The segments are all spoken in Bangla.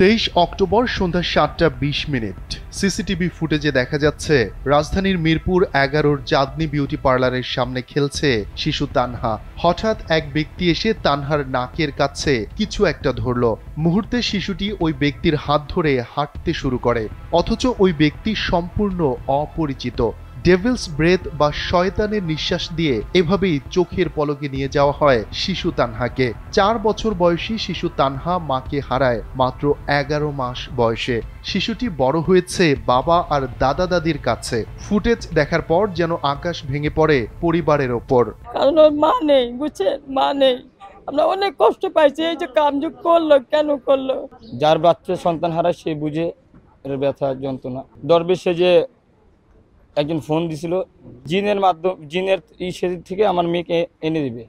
23 অক্টোবর সন্ধ্যা 7:20 সিসিটিভি ফুটেজে দেখা যাচ্ছে রাজধানীর মিরপুর 11-র চাঁদনি বিউটি পার্লারের সামনে খেলছে শিশু তানহা। হঠাৎ এক ব্যক্তি এসে তানহার নাকের কাছে কিছু একটা ধরল। মুহূর্তে শিশুটি ওই ব্যক্তির হাত ধরে হাঁটতে শুরু করে, অথচ ওই ব্যক্তি সম্পূর্ণ অপরিচিত। ডেভিলস ব্রেথ বা শয়তানের নিঃশ্বাস দিয়ে এভাবেই চোখের পলকে নিয়ে যাওয়া হয় শিশু তানহাকে। 4 বছর বয়সী শিশু তানহা মাকে হারায় মাত্র 11 মাস বয়সে। শিশুটি বড় হয়েছে বাবা আর দাদা দাদির কাছে। ফুটেজ দেখার পর যেন আকাশ ভেঙে পড়ে পরিবারের ওপর। কারণ ওর মা নেই, বুঝছেন, মা নেই। আমরা অনেক কষ্ট পাইছি, এই যে কামযুগ করলো, কেন করলো? যার বাচ্চা সন্তান হারায় সে বুঝে এর ব্যথা যন্ত্রণা। দরবেশে যে একজন ফোন দিছিল, জিনের সেদিক থেকে আমার মেয়েকে এনে দিবে,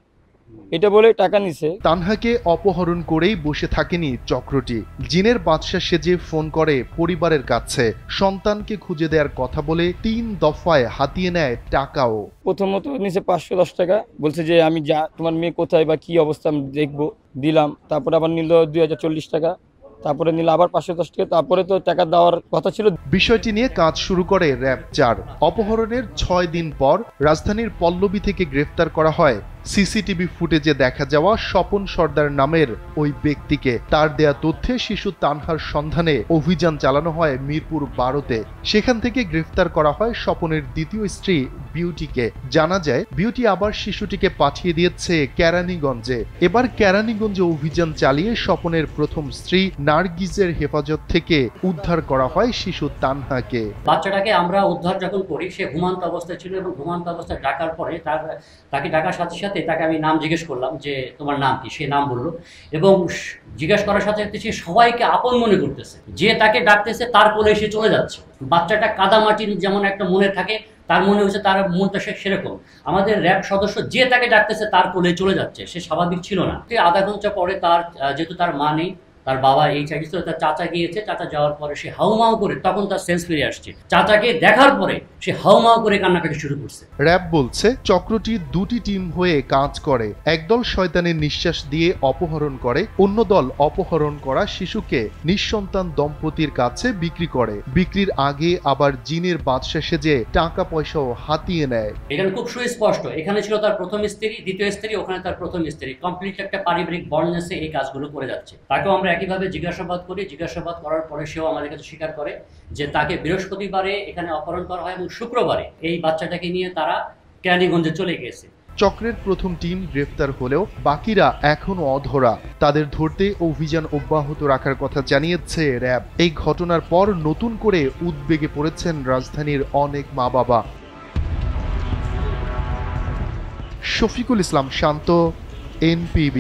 এটা বলে টাকা নিছে। তানহাকে অপহরণ করেই বসে থাকেনি চক্রটি। জিনের বাদশা সেজে ফোন করে পরিবারের কাছে, সন্তানকে খুঁজে দেওয়ার কথা বলে 3 দফায় হাতিয়ে নেয় টাকাও। প্রথমত নিচে 510 টাকা, বলছে যে আমি যা তোমার মেয়ে কোথায় বা কি অবস্থা আমি দেখবো, দিলাম। তারপরে আবার নিল 2040 টাকা, তারপরে নিল আবার 510 টাকা, তারপরে তো টাকা দেওয়ার কথা ছিল। বিষয়টি নিয়ে কাজ শুরু করে র‍্যাব 4। অপহরণের 6 দিন পর রাজধানীর পল্লবী থেকে গ্রেফতার করা হয় সিসিটিভি ফুটেজে দেখা যাওয়া স্বপন সর্দার নামের ওই ব্যক্তিকে। তার দেয়া তথ্যে শিশু তানহার সন্ধানে অভিযান চালানো হয় মিরপুর 12-তে। সেখান থেকে গ্রেফতার করা হয় স্বপনের দ্বিতীয় স্ত্রী বিউটিকে। জানা যায় বিউটি আবার শিশুটিকে পাঠিয়ে দিয়েছে কেরানীগঞ্জে। এবার কেরানীগঞ্জে অভিযান চালিয়ে স্বপনের প্রথম স্ত্রী নার্গিসের হেফাজত থেকে উদ্ধার করা হয় শিশু তানহাকে। বাচ্চাটাকে আমরা উদ্ধার যখন করি, সে ঘুমান্ত অবস্থায় ছিল এবং ঘুমান্ত অবস্থায় ডাকার পরে তাকে ডাকার সাথে সাথে তাকে আমি নাম জিজ্ঞেস করলাম যে তোমার নাম কি। সে নাম বললো এবং জিজ্ঞেস করার সাথে সাথে সে সবাইকে আপন মনে করতেছে, যে তাকে ডাকতেছে তার কোলে এসে চলে যাচ্ছে। বাচ্চাটা কাদামাটির যেমন একটা মনে থাকে, তার মনে হচ্ছে তার মনটা সেরকম। আমাদের র‍্যাব সদস্য যে তাকে ডাকতেছে তার কোলে চলে যাচ্ছে, সে স্বাভাবিক ছিল না। আধা ঘন্টা পরে তার যেহেতু তার মা নেই, তার বাবা এই চাইছিল, তার চাচা গিয়েছে। চাচা যাওয়ার পরে সে হাউমাউ করে, তখন তার সেন্স ফিরে আসছে। চাচাকে দেখার পরে সে হাউমাউ করে কান্নাকাটি শুরু করছে। র‍্যাব বলছে চক্রটি 2টি টিম হয়ে কাজ করে। একদল শয়তানের নিঃশ্বাস দিয়ে অপহরণ করে, অন্য দল অপহরণ করা শিশুকে নিঃসন্তান দম্পতির কাছে বিক্রি করে। বিক্রির আগে আবার জিনের বাদশা সেজে টাকা পয়সাও হাতিয়ে নেয়। এখানে খুব সুস্পষ্ট, এখানে ছিল তার প্রথম স্ত্রী, দ্বিতীয় স্ত্রী, ওখানে তার প্রথম স্ত্রী। কমপ্লিট একটা পারিবারিক বন্ডনেসে এই কাজগুলো করে যাচ্ছে। তাকেও আমরা একইভাবে জিজ্ঞাসাবাদ করি। জিজ্ঞাসাবাদ করার পরে সেও আমাদের কাছে স্বীকার করে যে তাকে বৃহস্পতিবারে এখানে অপহরণ করা হয় এবং শুক্রবারে এই বাচ্চাটাকে নিয়ে তারা কেরানীগঞ্জে চলে গেছে। চক্রের প্রথম টিম গ্রেফতার হলেও বাকিরা এখনো অধরা। তাদের ধরতে অভিযান অব্যাহত রাখার কথা জানিয়েছে র‍্যাব। এই ঘটনার পর নতুন করে উদ্বেগে পড়েছেন রাজধানীর অনেক মা বাবা। শফিকুল ইসলাম শান্ত, NPB।